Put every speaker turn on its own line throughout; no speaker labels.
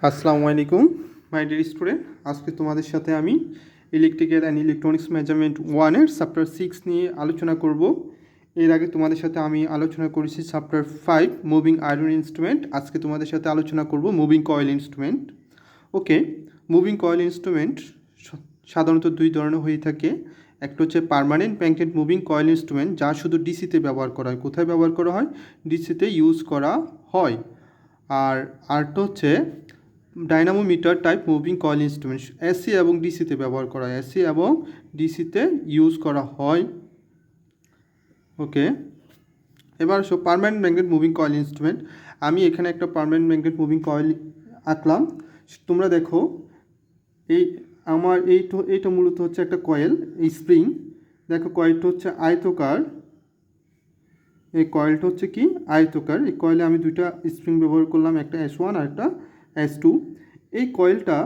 আসসালামু আলাইকুম my dear student. আজকে তোমাদের সাথে আমি ইলেকট্রিক্যাল অ্যান্ড ইলেকট্রনিক্স মেজারমেন্ট 1-এর চ্যাপ্টার 6 নিয়ে আলোচনা করব। এর আগে তোমাদের সাথে আমি আলোচনা করেছি চ্যাপ্টার 5 মুভিং আয়রন ইনস্ট্রুমেন্ট। আজকে তোমাদের সাথে আলোচনা করব মুভিং কয়েল ইনস্ট্রুমেন্ট। ওকে, মুভিং কয়েল ইনস্ট্রুমেন্ট সাধারণত দুই ধরনের হয়ে থাকে। একটা হচ্ছে permanent magnet moving coil instrument, যা শুধু ডিসিতে ব্যবহার করা হয়। কোথায় ব্যবহার করা হয়? ডিসিতে ইউজ করা হয়। আর আরেকটা হচ্ছে dynamometer type moving coil instrument, AC এবং ডিসিতে ব্যবহার করা হয়। এসি এবং ডিসিতে ইউজ করা হয়। ওকে, এবার আসো permanent magnet moving coil instrument. আমি এখানে একটা পার্মানেন্ট ম্যাগনেট মুভিং কয়েল আঁকলাম। তোমরা দেখো, এই আমার এইটা মূলত হচ্ছে একটা কয়েল, এই স্প্রিং। দেখো কয়েলটা হচ্ছে আয়তকার। এই কয়েলটা হচ্ছে কি আয়তকার। এই কয়েলে আমি দুইটা স্প্রিং ব্যবহার করলাম, একটা S1 আর একটা S2। এই কয়েলটা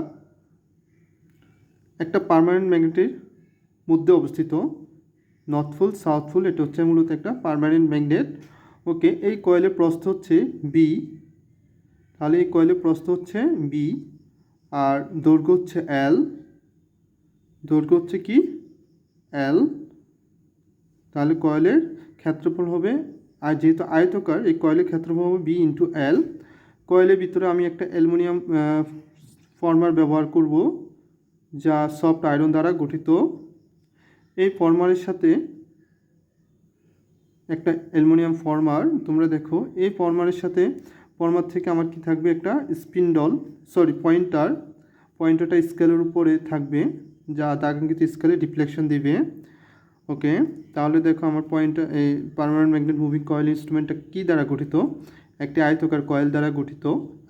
একটা পার্মানেন্ট ম্যাগনেটের মধ্যে অবস্থিত, নর্থ পোল সাউথ পোল। এটা হচ্ছে মূলত একটা পার্মানেন্ট ম্যাগনেট। ওকে, এই কয়েলের প্রস্থ হচ্ছে বি। তাহলে এই কয়েলের প্রস্থ হচ্ছে বি আর দৈর্ঘ্য হচ্ছে এল। দৈর্ঘ্য হচ্ছে কি এল। তাহলে কয়েলের ক্ষেত্রফল হবে, আর যেহেতু আয়তকার, এই কয়েলের ক্ষেত্রফল হবে বি ইন্টু এল। কয়েলের ভিতরে আমি একটা অ্যালুমিনিয়াম ফর্মার ব্যবহার করব, যা সফট আয়রন দ্বারা গঠিত। এই ফর্মারের সাথে একটা অ্যালুমিনিয়াম ফর্মার, তোমরা দেখো এই ফর্মারের সাথে ফর্মার থেকে আমার কি থাকবে, একটা পয়েন্টারটা স্কেলের উপরে থাকবে, যা দাগাঙ্কিত স্কেলে ডিফ্লেকশন দিবে। ওকে, তাহলে দেখো আমার এই পার্মানেন্ট ম্যাগনেট মুভিং কয়েল ইনস্ট্রুমেন্টটা কী দ্বারা গঠিত? একটি আয়তকার কয়েল দ্বারা গঠিত।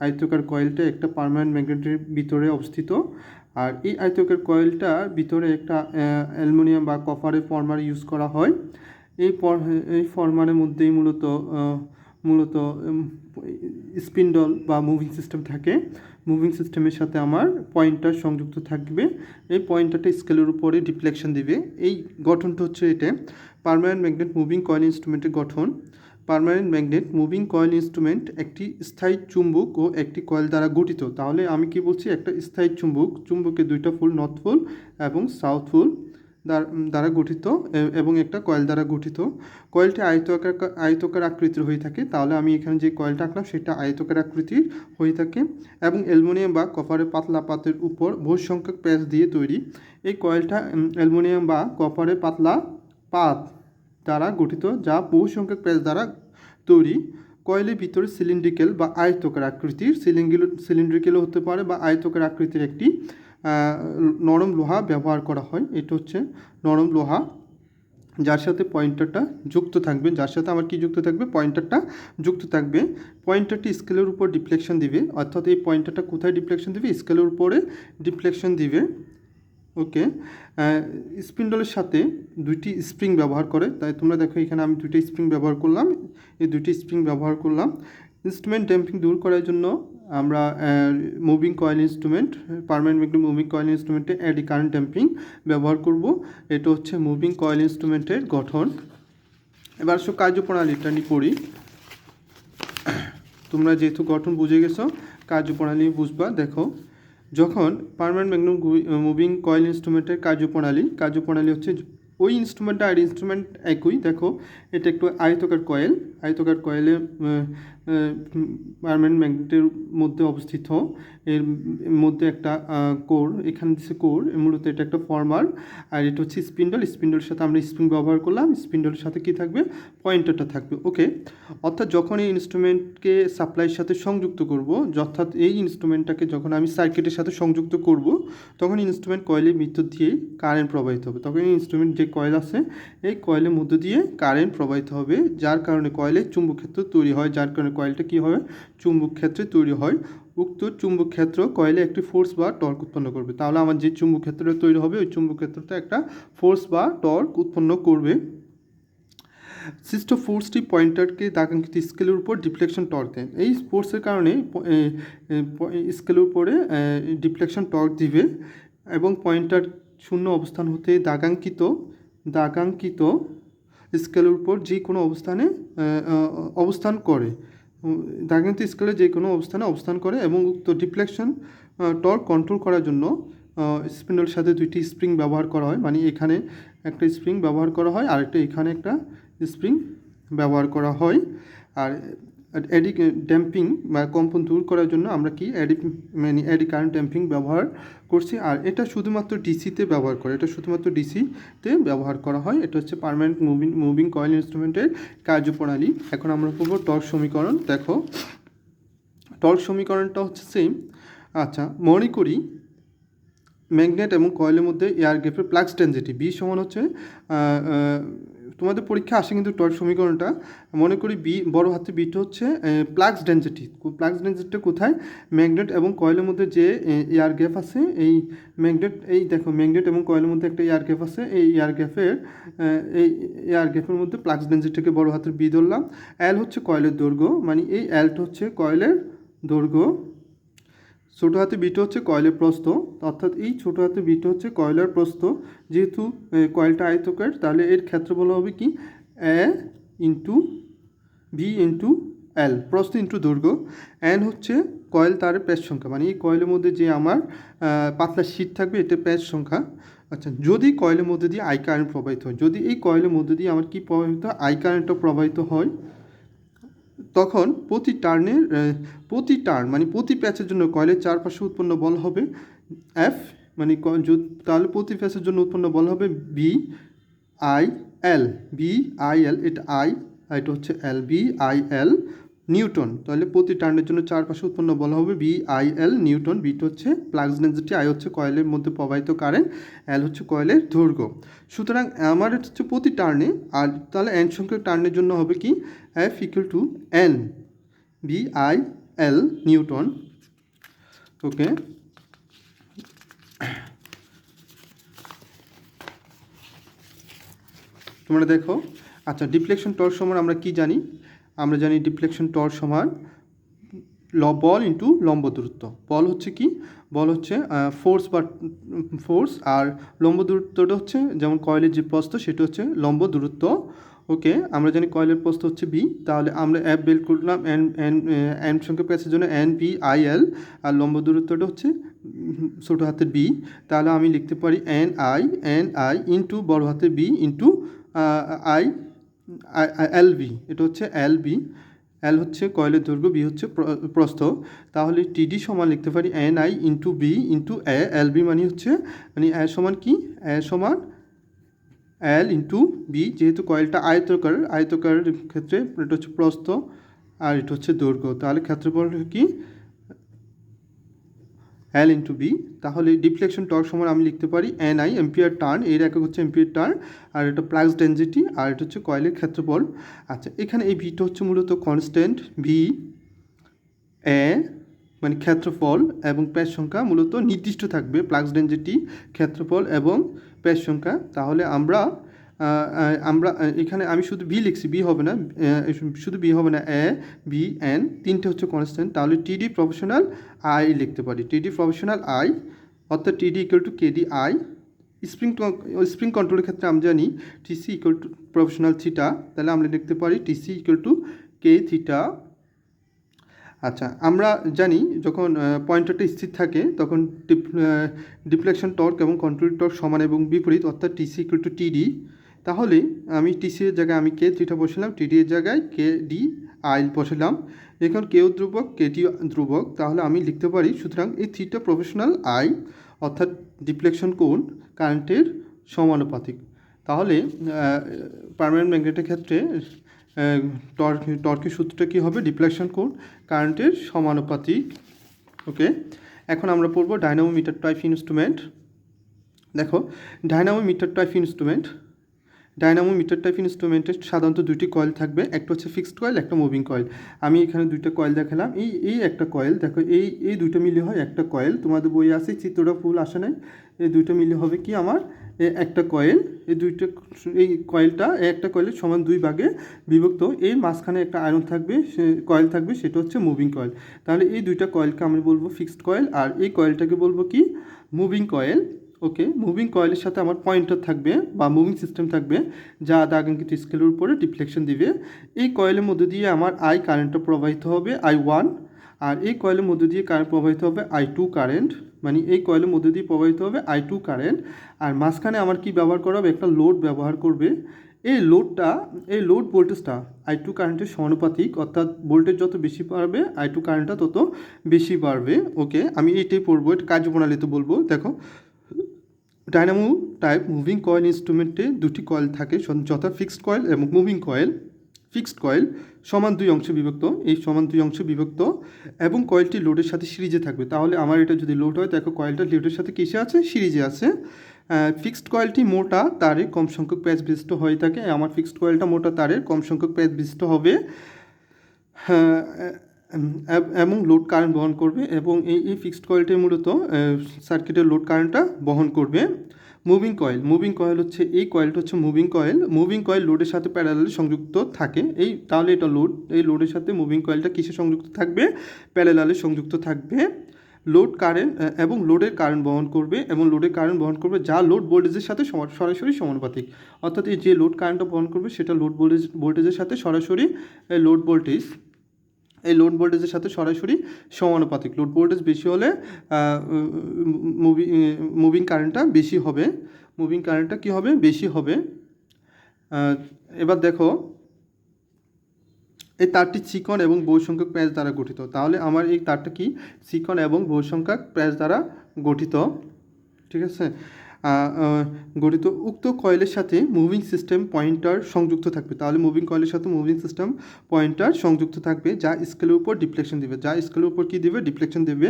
আয়তকার কয়েলটা একটা পার্মানেন্ট ম্যাগনেটের ভিতরে অবস্থিত। আর এই আয়তকার কয়েলটার ভিতরে একটা অ্যালুমিনিয়াম বা কপারের ফর্মার ইউজ করা হয়। এই ফর্মারের মধ্যেই মূলত স্পিন্ডল বা মুভিং সিস্টেম থাকে। মুভিং সিস্টেমের সাথে আমার পয়েন্টার সংযুক্ত থাকবে। এই পয়েন্টারটা স্কেলের উপরে ডিফ্লেকশন দিবে। এই গঠনটা হচ্ছে এটা পার্মানেন্ট ম্যাগনেট মুভিং কয়েল ইনস্ট্রুমেন্টের গঠন। Permanent magnet moving coil instrument একটি স্থায়ী চুম্বক ও একটি কয়েল দ্বারা গঠিত। তাহলে আমি কি বলছি, একটা স্থায়ী চুম্বকের দুইটা পোল, নর্থ পোল এবং সাউথ পোল দ্বারা গঠিত, এবং একটা কয়েল দ্বারা গঠিত। কয়েলটি আয়তকার আকৃতির হয়ে থাকে। তাহলে আমি এখানে যে কয়েলটা আঁকলাম সেটা আয়তকার আকৃতির হয়ে থাকে এবং অ্যালুমিনিয়াম বা কপারের পাতলা পাতের উপর বহু সংখ্যক প্যাচ দিয়ে তৈরি। এই কয়েলটা অ্যালুমিনিয়াম বা কপারের পাতলা পাত দ্বারা গঠিত, যা বহু সংখ্যক প্যাচ দ্বারা তৈরি। কয়েলের ভিতরে সিলিন্ড্রিক্যাল বা আয়তকার আকৃতির, সিলিন্ড্রিক্যালও হতে পারে বা আয়তকার আকৃতির একটি নরম লোহা ব্যবহার করা হয়। এটা হচ্ছে নরম লোহা, যার সাথে পয়েন্টারটা যুক্ত থাকবে। যার সাথে আমার কি যুক্ত থাকবে? পয়েন্টারটা যুক্ত থাকবে। পয়েন্টারটি স্কেলের উপর ডিফ্লেকশন দিবে, অর্থাৎ এই পয়েন্টারটা কোথায় ডিফ্লেকশন দিবে? স্কেলের উপরে ডিফ্লেকশন দিবে। ওকে, স্পিন্ডলের সাথে দুইটি স্প্রিং ব্যবহার করে। তাই তোমরা দেখো এখানে আমি দুইটি স্প্রিং ব্যবহার করলাম। এই দুইটি স্প্রিং ব্যবহার করলাম ইনস্ট্রুমেন্ট ড্যাম্পিং দূর করার জন্য। আমরা moving coil instrument, permanent magnet moving coil ইনস্ট্রুমেন্টে এডি কারেন্ট ড্যাম্পিং ব্যবহার করব। এটা হচ্ছে মুভিং কয়েল ইনস্ট্রুমেন্টের গঠন। এবার কার্যপ্রণালীটা নিয়ে পড়ি। তোমরা যেহেতু গঠন বুঝে গেছো, কার্যপ্রণালী বুঝবা। দেখো, যখন পার্মানেন্ট ম্যাগনেট মুভিং কয়েল ইনস্ট্রুমেন্টের কার্যপ্রণালী হচ্ছে, ওই ইনস্ট্রুমেন্টটা আর ইনস্ট্রুমেন্ট একই। দেখো, এটা একটু আয়তকার কয়েলে পার্মানেন্ট ম্যাগনেটের মধ্যে অবস্থিত। এর মধ্যে একটা কোর, এখানে দিচ্ছে কোর, মূলত এটা একটা ফর্মার। আর এটা হচ্ছে স্পিন্ডলের সাথে আমরা স্প্রিং ব্যবহার করলাম। স্পিন্ডলের সাথে কি থাকবে? পয়েন্টারটা থাকবে। ওকে, অর্থাৎ যখন এই ইনস্ট্রুমেন্টকে সাপ্লাইয়ের সাথে সংযুক্ত করব, অর্থাৎ এই ইনস্ট্রুমেন্টটাকে যখন আমি সার্কিটের সাথে সংযুক্ত করব, তখন ইনস্ট্রুমেন্ট কয়েলের ভিতর দিয়ে কারেন্ট প্রবাহিত হবে। তখন এই ইনস্ট্রুমেন্ট যে কয়েল আছে, এই কয়েলের মধ্য দিয়ে কারেন্ট প্রবাহিত হবে, যার কারণে কয়েলে চুম্বক ক্ষেত্র তৈরি হয়। যার কারণে কয়েলটা কী হবে? চুম্বক ক্ষেত্রে তৈরি হয়। উক্ত চুম্বক ক্ষেত্র কয়েলে একটি ফোর্স বা টর্ক উৎপন্ন করবে। তাহলে আমার যে চুম্বক ক্ষেত্রটা তৈরি হবে, ওই চুম্বক ক্ষেত্রটা একটা ফোর্স বা টর্ক উৎপন্ন করবে। সৃষ্ট ফোর্সটি পয়েন্টারকে দাগাঙ্কিত স্কেলের উপর ডিফ্লেকশন টর্ক দেয়। এই ফোর্সের কারণে স্কেলের উপরে ডিফ্লেকশন টর্ক দিবে এবং পয়েন্টার শূন্য অবস্থান হতে দাগাঙ্কিত স্কেলের উপর যে কোনো অবস্থানে অবস্থান করে। দাগনতি স্কেলে যে কোনো অবস্থানে অবস্থান করে এবং উক্ত ডিফ্লেকশন টর্ক কন্ট্রোল করার জন্য স্পিন্ডলের সাথে দুইটি স্প্রিং ব্যবহার করা হয়, মানে এখানে একটা স্প্রিং ব্যবহার করা হয় আর একটা এখানে একটা স্প্রিং ব্যবহার করা হয়। আর এডি ড্যাম্পিং বা কম্পন দূর করার জন্য আমরা কি এডি কারেন্ট ড্যাম্পিং ব্যবহার করছি। আর এটা শুধুমাত্র ডিসিতে ব্যবহার করে, এটা শুধুমাত্র ডিসিতে ব্যবহার করা হয়। এটা হচ্ছে পার্মানেন্ট মুভিং কয়েল ইনস্ট্রুমেন্টের কার্যপ্রণালী। এখন আমরা পড়ব টর্ক সমীকরণ। দেখো টর্ক সমীকরণটা হচ্ছে সেম। আচ্ছা, মনে করি ম্যাগনেট এবং কয়েলের মধ্যে এয়ার গ্যাপের ফ্লাক্স ডেনসিটি বি সমান হচ্ছে, তোমাদের পরীক্ষা আসে কিন্তু টর্ক সমীকরণটা, মনে করি বি বড় হাতে বিটা হচ্ছে ফ্লাক্স ডেনসিটি। ফ্লাক্স ডেনসিটিটা কোথায়? ম্যাগনেট এবং কয়েলের মধ্যে যে এয়ার গ্যাপ আছে, এই ম্যাগনেট, এই দেখো ম্যাগনেট এবং কয়েলের মধ্যে একটা এয়ার গ্যাপ আছে, এই এয়ার গ্যাপের মধ্যে ফ্লাক্স ডেনসিটিকে বড় হাতের বি ধরলাম। এল হচ্ছে কয়েলের দৈর্ঘ্য, মানে এই এলটা হচ্ছে কয়েলের দৈর্ঘ্য। ছোটো হাতে বিটা হচ্ছে কয়েলের প্রস্থ, অর্থাৎ এই ছোটো হাতে বিটা হচ্ছে কয়েলের প্রস্থ। যেহেতু কয়েলটা আয়তকার, তাহলে এর ক্ষেত্রফল হবে কি এ ইন্টু বি ইন্টু এল, প্রস্থ ইন্টু দৈর্ঘ্য। এন হচ্ছে কয়েল তারের প্যাচ সংখ্যা, মানে এই কয়েলের মধ্যে যে আমার পাতলা শীট থাকবে এটা প্যাচ সংখ্যা। আচ্ছা, যদি কয়েলের মধ্যে দিয়ে আই কারেন্ট প্রবাহিত হয়, যদি এই কয়েলের মধ্যে দিয়ে আমার কি প্রবাহিত হয়, আই কারেন্টটা প্রবাহিত হয়, তখন প্রতি টার্ন মানে প্রতি প্যাচের জন্য কয়েলের চারপাশে উৎপন্ন বল হবে এফ, মানে তাহলে প্রতি প্যাচের জন্য উৎপন্ন বল হবে বি আই এল। এটা আই আর এটা হচ্ছে L, B I L newton. তাহলে প্রতি টার্নের জন্য চারপাশে উৎপন্ন বল হবে B I L newton. Beta হচ্ছে ফ্লাক্স ডেনসিটি, আই হচ্ছে কয়েলের মধ্যে প্রবাহিত কারেন্ট, এল হচ্ছে কয়েলের দৈর্ঘ্য। সুতরাং আমার হচ্ছে প্রতি টার্নে, আর তাহলে এন সংখ্যক টার্নের জন্য হবে কি F equal to N B I L newton. Okay, তোমরা দেখো। আচ্ছা, ডিফ্লেকশন টর্ক সমান আমরা কি জানি? আমরা জানি ডিফ্লেকশন টর্ক সমান বল ইন্টু লম্ব দূরত্ব। বল হচ্ছে কি? বল হচ্ছে ফোর্স, আর লম্ব দূরত্বটা হচ্ছে যেমন কয়েলের যে প্রস্থ সেটা হচ্ছে লম্ব দূরত্ব। ওকে, আমরা জানি কয়েলের প্রস্থ হচ্ছে বি, তাহলে আমরা এফ বের করলাম এন সংখ্যক প্যাচের জন্য এন বি আই এল, আর লম্ব দূরত্বটা হচ্ছে ছোটো হাতের বি। তাহলে আমি লিখতে পারি এন আই ইন্টু বড় হাতের B into I L B, এটা হচ্ছে এল বি। এল হচ্ছে কয়েলের দৈর্ঘ্য, বি হচ্ছে প্রস্থ। তাহলে টিডি সমান লিখতে পারি N I into B into A L B, মানে হচ্ছে মানে এ সমান কি, এ সমান এল ইন্টু বি। যেহেতু কয়েলটা আয়তকারের ক্ষেত্রে এটা হচ্ছে প্রস্থ আর এটা হচ্ছে দৈর্ঘ্য, তাহলে ক্ষেত্রফল কি এল ইন্টু বি। তাহলে ডিফ্লেকশন টর্ক সমান আমি লিখতে পারি এন আই এম্পিয়ার টার্ন, এর একক হচ্ছে এম্পিয়ার টার্ন, আর এটা ফ্লাক্স ডেনসিটি, আর এটা হচ্ছে কয়েলের ক্ষেত্রফল। আচ্ছা, এখানে এই ভিটা হচ্ছে মূলত কনস্ট্যান্ট, ভি এ মানে ক্ষেত্রফল এবং প্যাচ সংখ্যা মূলত নির্দিষ্ট থাকবে, ফ্লাক্স ডেনসিটি, ক্ষেত্রফল এবং প্যাচ সংখ্যা। তাহলে আমরা এখানে আমি শুধু বি লিখছি, বি হবে না, শুধু বি হবে না, এ বি এন তিনটে হচ্ছে কনস্ট্যান্ট। তাহলে টিডি প্রফেশনাল আই লিখতে পারি, টিডি প্রফেশনাল আই, অর্থাৎ TD equal to KD I. Spring কন্ট্রোলের ক্ষেত্রে আমরা জানি TC equal to proportional theta, তাহলে আমরা লিখতে পারি TC equal to K theta. আচ্ছা, আমরা জানি যখন পয়েন্টারটা স্থির থাকে তখন ডিফ্লেকশন টর্ক এবং কন্ট্রোল টর্ক সমান এবং বিপরীত, অর্থাৎ টিসি ইকুয়াল টু টিডি। তাহলে আমি টিসি এর জায়গায় আমি কে থিটা বসালাম, টিডি এর জায়গায় কে ডি আই বসালাম। এখন কেউ ধ্রুবক, কেটি ধ্রুবক, তাহলে আমি লিখতে পারি সুতরাং এই থিটা প্রফেশনাল আই, অর্থাৎ ডিফ্লেকশন কোণ কারেন্টের সমানুপাতিক। তাহলে পার্মানেন্ট ম্যাগনেটের ক্ষেত্রে টর্কের সূত্রটা কী হবে? ডিফ্লেকশন কোণ কারেন্টের সমানুপাতিক। ওকে, এখন আমরা পড়ব ডাইনামোমিটার টাইপ ইনস্ট্রুমেন্ট। দেখো, ডাইনামোমিটার টাইপ ইনস্ট্রুমেন্টের সাধারণত দুইটি কয়েল থাকবে, একটা হচ্ছে ফিক্সড কয়েল, একটা মুভিং কয়েল। আমি এখানে দুইটা কয়েল দেখালাম, এই একটা কয়েল, দেখো এই দুইটা মিলে হয় একটা কয়েল। তোমাদের বই আছে, চিত্রটা ফুল আসে নাই, এই দুইটা মিলে হবে কি আমার একটা কয়েল। এই কয়েলটা একটা কয়েলের সমান দুই ভাগে বিভক্ত। এই মাঝখানে একটা আয়রন থাকবে, কয়েল থাকবে, সেটা হচ্ছে মুভিং কয়েল। তাহলে এই দুইটা কয়েলকে আমি বলবো ফিক্সড কয়েল, আর এই কয়েলটাকে বলবো কি মুভিং কয়েল। ওকে, মুভিং কয়েলের সাথে আমার পয়েন্টার থাকবে বা মুভিং সিস্টেম থাকবে, যা দাগাঙ্কিত স্কেলের উপরে ডিফ্লেকশন দিবে। এই কয়েলের মধ্যে দিয়ে আমার আই কারেন্টটা প্রবাহিত হবে I1, আর এই কয়েলের মধ্যে দিয়ে কারেন্ট প্রবাহিত হবে I2 কারেন্ট, মানে এই কয়েলের মধ্যে দিয়ে প্রবাহিত হবে I2 কারেন্ট। আর মাঝখানে আমার কি ব্যবহার করা হবে, একটা লোড ব্যবহার করবে। এই লোড ভোল্টেজটা I2 কারেন্টের সমানুপাতিক, অর্থাৎ ভোল্টেজ যত বেশি বাড়বে I2 কারেন্টটা তত বেশি বাড়বে। ওকে, আমি এইটাই পড়বো, এটা কার্যপ্রণালীতে বলবো। দেখো, ডায়নামো টাইপ মুভিং কয়েল ইনস্ট্রুমেন্টে দুটি কয়েল থাকে, যথা ফিক্সড কয়েল এবং মুভিং কয়েল। ফিক্সড কয়েল সমান দুই অংশে বিভক্ত, এই সমান দুই অংশে বিভক্ত, এবং কয়েলটি লোডের সাথে সিরিজে থাকবে। তাহলে আমার এটা যদি লোড হয়, দেখো কয়েলটা লোডের সাথে কিসে আছে, সিরিজে আছে। ফিক্সড কয়েলটি মোটা তারে কম সংখ্যক প্যাচ বিশিষ্ট হয়ে থাকে। আমার ফিক্সড কয়েলটা মোটা তারের কম সংখ্যক প্যাচ বিশিষ্ট হবে এবং লোড কারেন্ট বহন করবে, এবং এই ফিক্সড কয়েলটি মূলত সার্কিটের লোড কারেন্টটা বহন করবে। মুভিং কয়েল হচ্ছে, এই কয়েলটা হচ্ছে মুভিং কয়েল লোডের সাথে প্যারালালি সংযুক্ত থাকে। তাহলে এটা লোড, এই লোডের সাথে মুভিং কয়েলটা কিসে সংযুক্ত থাকবে, প্যারালালি সংযুক্ত থাকবে। লোড কারেন্ট এবং লোডের কারেন্ট বহন করবে, এবং লোডের কারেন্ট বহন করবে যা লোড ভোল্টেজের সাথে সরাসরি সমানুপাতিক। অর্থাৎ এই যে লোড কারেন্টটা বহন করবে সেটা লোড ভোল্টেজের সাথে সরাসরি এই লোড ভোল্টেজের সাথে সরাসরি সমানুপাতিক। লোড ভোল্টেজ বেশি হলে মুভিং কারেন্টটা বেশি হবে, বেশি হবে। এবার দেখো, এই তারটি চিকন এবং বহুসংখ্যক প্যাচ দ্বারা গঠিত। তাহলে আমার এই তারটা কি, চিকন এবং বহুসংখ্যক প্যাচ দ্বারা গঠিত, ঠিক আছে, গঠিত। উক্ত কয়েলের সাথে মুভিং সিস্টেম পয়েন্টার সংযুক্ত থাকবে। তাহলে মুভিং কয়েলের সাথে মুভিং সিস্টেম পয়েন্টার সংযুক্ত থাকবে, যা স্কেলের উপর ডিফ্লেকশন দেবে। ডিফ্লেকশন দেবে।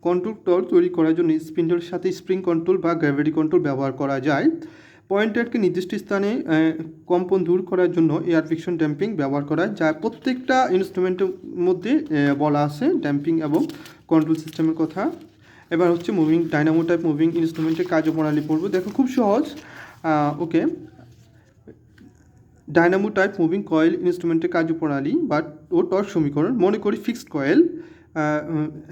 কন্ট্রোল টর্ক তৈরি করার জন্য স্পিন্ডলের সাথে স্প্রিং কন্ট্রোল বা গ্র্যাভিটি কন্ট্রোল ব্যবহার করা যায়। পয়েন্টারকে নির্দিষ্ট স্থানে কম্পন দূর করার জন্য এয়ার ফ্রিকশন ড্যাম্পিং ব্যবহার করা হয়, যা প্রত্যেকটা ইনস্ট্রুমেন্টের মধ্যে বলা আছে ড্যাম্পিং এবং কন্ট্রোল সিস্টেমের কথা। এবার হচ্ছে ডায়নামো টাইপ মুভিং ইনস্ট্রুমেন্টের কার্যপ্রণালী পড়বো। দেখো, খুব সহজ। ওকে, ডায়নামো টাইপ মুভিং কয়েল ইনস্ট্রুমেন্টের কার্যপ্রণালী বা টর্ক সমীকরণ। মনে করি ফিক্সড কয়েল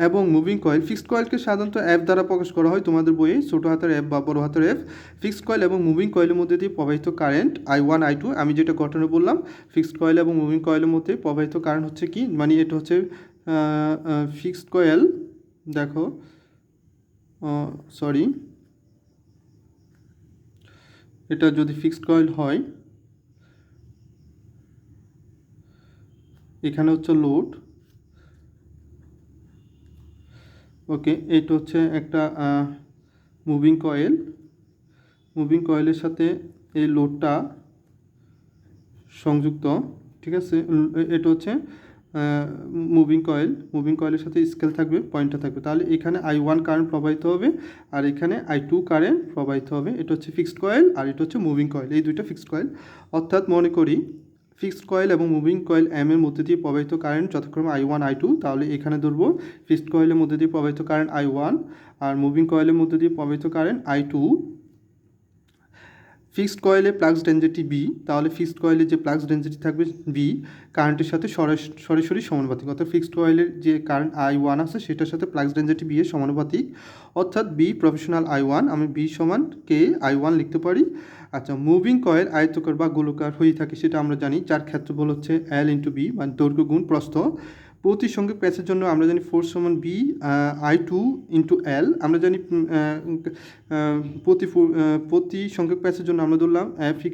এবং মুভিং কয়েল। ফিক্সড কয়েলকে সাধারণত অ্যাপ দ্বারা প্রকাশ করা হয় তোমাদের বইয়ে, ছোটো হাতের অ্যাপ বা বড় হাতের অ্যাপ। ফিক্সড কয়েল এবং মুভিং কয়েলের মধ্যে দিয়ে প্রবাহিত কারেন্ট I1 I2, আমি যেটা ঘটনা বললাম, ফিক্সড কয়েল এবং মুভিং কয়েলের মধ্যে প্রবাহিত কারেন্ট হচ্ছে কি, মানে এটা হচ্ছে ফিক্সড কয়েল। দেখো, এটা যদি ফিক্সড কয়েল হয়, এখানে হচ্ছে লোড। ওকে, এটা হচ্ছে একটা মুভিং কয়েলের সাথে এই লোডটা সংযুক্ত, ঠিক আছে। এটা হচ্ছে মুভিং কয়েলের সাথে স্কেল থাকবে, পয়েন্টার থাকবে। তাহলে এখানে I1 কারেন্ট প্রবাহিত হবে, আর এখানে I2 কারেন্ট প্রবাহিত হবে। এটা হচ্ছে ফিক্সড কয়েল, আর এটা হচ্ছে মুভিং কয়েল, এই দুইটা ফিক্সড কয়েল। অর্থাৎ মনে করি ফিক্সড কয়েল এবং মুভিং কয়েল এর মধ্যে দিয়ে প্রবাহিত কারেন্ট যথাক্রমে I1 I2। তাহলে এখানে ধরবো ফিক্সড কয়েলের মধ্যে দিয়ে প্রবাহিত কারেন্ট I1, আর মুভিং কয়েলের মধ্যে দিয়ে প্রবাহিত কারেন্ট I2। ফিক্সড কয়েলে প্লাক্স ডেনসিটি B, তাহলে ফিক্সড কয়েলে যে প্লাক্স ডেনসিটি থাকবে B কারেন্টের সাথে সরাসরি সমানুপাতিক। অর্থাৎ ফিক্সড কয়েলের যে কারেন্ট I1 আছে সেটার সাথে প্লাক্স ডেনসিটি B এর সমানুপাতিক, অর্থাৎ B প্রফেশনাল I1, আমি B সমান K I1 লিখতে পারি। আচ্ছা, মুভিং কয়েল আয়তকার বা গোলকার হয়ে থাকে, সেটা আমরা জানি, যার ক্ষেত্রফল হচ্ছে L × B, মানে দৈর্ঘ্য গুণ প্রস্থ। প্রতি সংখ্যক প্যাচের জন্য আমরা জানি ফোর্স সমান B I2 × L। আমরা জানি প্রতি সংখ্যক প্যাচের জন্য আমরা ধরলাম F =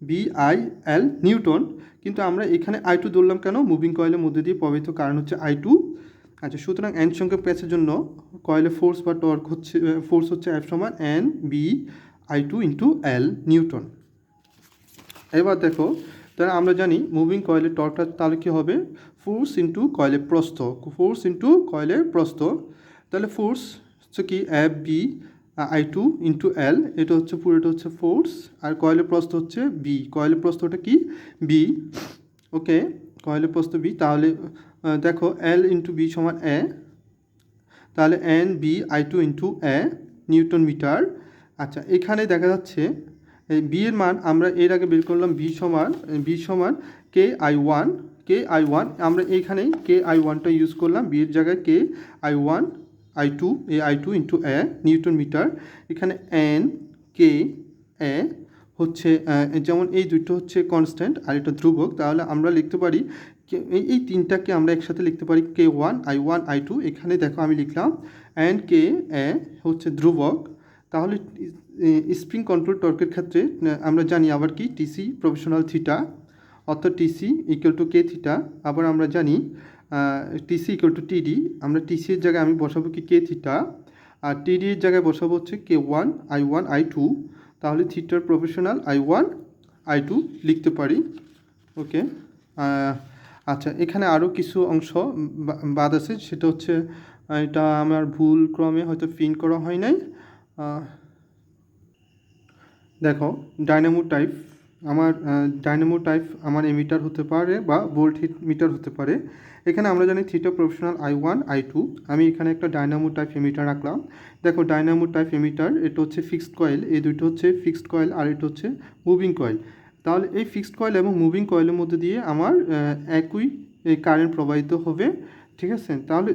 BIL নিউটন। কিন্তু আমরা এখানে I2 ধরলাম কেন, মুভিং কয়েলের মধ্যে দিয়ে প্রবাহিত কারণ হচ্ছে I2। আচ্ছা, সুতরাং N সংখ্যক প্যাচের জন্য কয়েলে ফোর্স বা টর্ক হচ্ছে F সমান NB I2 × L নিউটন। এবার দেখো, তাহলে আমরা জানি মুভিং কয়েলের টর্কটা তাহলে কী হবে, ফোর্স ইন্টু কয়েলের প্রস্থ। তাহলে ফোর্স হচ্ছে কি FB I2 × L, এটা হচ্ছে পুরোটা হচ্ছে ফোর্স, আর কয়েলের প্রস্থ হচ্ছে B, কয়েলের প্রস্থটা কি B। ওকে, কয়েলের প্রস্থ B। তাহলে দেখো L × B সমান A, তাহলে NB I2 × A newton metre. আচ্ছা, এখানে দেখা যাচ্ছে এই B এর মান আমরা এর আগে বের করলাম B সমান KI1। আমরা এইখানে KI1টা ইউজ করলাম, B এর জায়গায় KI1 I2 এই I2 ইন্টু এ নিউটন মিটার, এখানে এন কে এ হচ্ছে যেমন এই দুটো হচ্ছে কনস্ট্যান্ট আর এটা ধ্রুবক, তাহলে আমরা লিখতে পারি এই তিনটাকে আমরা একসাথে লিখতে পারি K1 I1 I2। এখানে দেখো আমি লিখলাম এন কে এ হচ্ছে ধ্রুবক, তাহলে স্প্রিং কন্ট্রোল টর্কের ক্ষেত্রে আমরা জানি আবার কি টিসি প্রফেশনাল থিটা, অর্থাৎ TC equal to K theta. আবার আমরা জানি টিসি ইকুয়াল টু টিডি, আমরা টিসি এর জায়গায় আমি বসাবো কি কে থিটা, আর টিডি এর জায়গায় বসাবো হচ্ছে K1 I1 I2, তাহলে থিটার প্রফেশনাল I1 I2 লিখতে পারি। ওকে, আচ্ছা এখানে আরও কিছু অংশ বাদ আছে, সেটা হচ্ছে এটা আমার ভুল ক্রমে হয়তো প্রিন্ট করা হয় নাই। দেখো ডায়নামো টাইপ আমার এমিটার হতে পারে বা ভোল্ট মিটার হতে পারে। এখানে আমরা জানি থিটা প্রফেশনাল I1 I2, আমি এখানে একটা ডায়নামো টাইপ এমিটার রাখলাম। দেখো ডায়নামো টাইপ এমিটার এটা হচ্ছে ফিক্সড কয়েল, এই দুটো হচ্ছে ফিক্সড কয়েল আর এটা হচ্ছে মুভিং কয়েল। তাহলে এই ফিক্সড কয়েল এবং মুভিং কয়েলের মধ্যে দিয়ে আমার একই কারেন্ট প্রবাহিত হবে, ঠিক আছে। তাহলে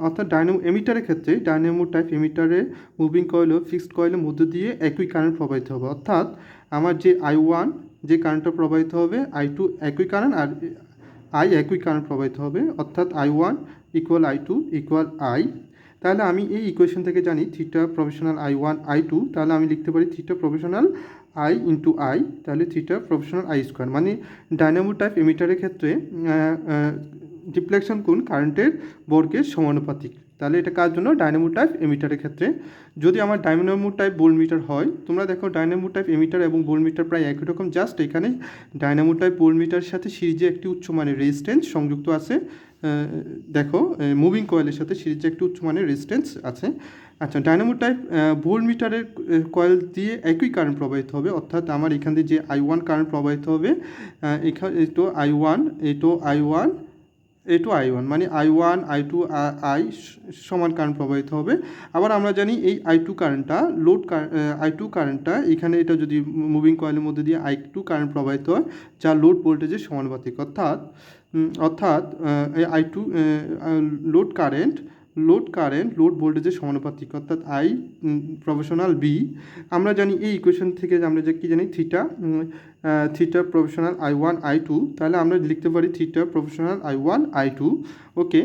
অর্থাৎ এমিটারের ক্ষেত্রে ডায়নামো টাইপ এমিটারে মুভিং কয়েল ও ফিক্সড কয়েলের মধ্যে দিয়ে একই কারেন্ট প্রবাহিত হবে, অর্থাৎ আমার যে I1 যে কারেন্টটা প্রবাহিত হবে I2 একই কারেন্ট আর I একই কারেন্ট প্রবাহিত হবে, অর্থাৎ I1 equal I2 equal I। তাহলে আমি এই ইকুয়েশন থেকে জানি থিটা প্রফেশনাল I1 I2, তাহলে আমি লিখতে পারি theta professional I into I, তাহলে থিটা প্রফেশনাল I স্কোয়ার। মানে ডায়নামো টাইপ এমিটারের ক্ষেত্রে ডিফ্লেকশন কোণ কারেন্টের বর্গের সমানুপাতিক। তাহলে এটা কার জন্য? ডায়নামো টাইপ এমিটারের ক্ষেত্রে। যদি আমার ডায়নামো টাইপ ভোল্ট মিটার হয়, তোমরা দেখো ডায়নামো টাইপ এমিটার এবং ভোল্ট মিটার প্রায় একই রকম, জাস্ট এখানে ডায়নামো টাইপ ভোল্ট মিটারের সাথে সিরিজে একটি উচ্চমানের রেজিস্ট্যান্স সংযুক্ত আছে। দেখো মুভিং কয়েলের সাথে সিরিজে একটি উচ্চমানের রেজিস্ট্যান্স আছে। আচ্ছা ডায়নামো টাইপ ভোল্ট মিটারের কয়েল দিয়ে একই কারেন্ট প্রবাহিত হবে, অর্থাৎ আমার এখান থেকে যে I1 কারেন্ট প্রবাহিত হবে, এখানে এটো I1 মানে I1 I2 I সমান কারেন্ট প্রবাহিত হবে। আবার আমরা জানি এই I2 কারেন্টটা এখানে এটা যদি মুভিং কয়েলের মধ্যে দিয়ে I2 কারেন্ট প্রবাহিত হয় যা লোড ভোল্টেজের সমানুপাতিক, অর্থাৎ এই I2 লোড ভোল্টেজের সমানুপাতিক, অর্থাৎ I প্রফেশনাল B। আমরা জানি এই ইকুয়েশন থেকে আমরা যে কী জানি থিটা প্রফেশনাল I1 I2, তাহলে আমরা লিখতে পারি থিটা প্রফেশনাল I1 I2। ওকে,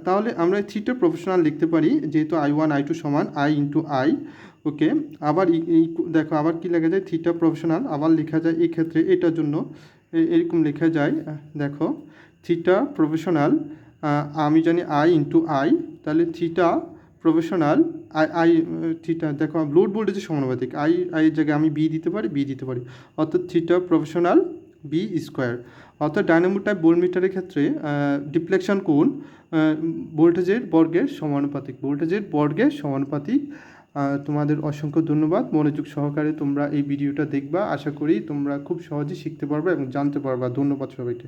তাহলে আমরা থিটা প্রফেশনাল লিখতে পারি যেহেতু I1 I2 সমান I ইন্টু I। ওকে, আবার দেখো আবার কি লেখা যায়, থিটা প্রফেশনাল আবার লেখা যায় এই ক্ষেত্রে এটার জন্য এরকম লেখা যায়। দেখো থিটা প্রফেশনাল আমি জানি I ইন্টু I, তাহলে থিটা প্রফেশনাল I থিটা দেখো লোড ভোল্টেজের সমানুপাতিক I এর জায়গায় আমি B দিতে পারি, অর্থাৎ থিটা প্রফেশনাল B স্কোয়ার। অর্থাৎ ডায়নামো টাইপ ভোল্ট মিটারের ক্ষেত্রে ডিফ্লেকশন কোণ ভোল্টেজের বর্গের সমানুপাতিক। তোমাদের অসংখ্য ধন্যবাদ, মনোযোগ সহকারে তোমরা এই ভিডিওটা দেখবা। আশা করি তোমরা খুব সহজে শিখতে পারবে এবং জানতে পারবা। ধন্যবাদ সবাইকে।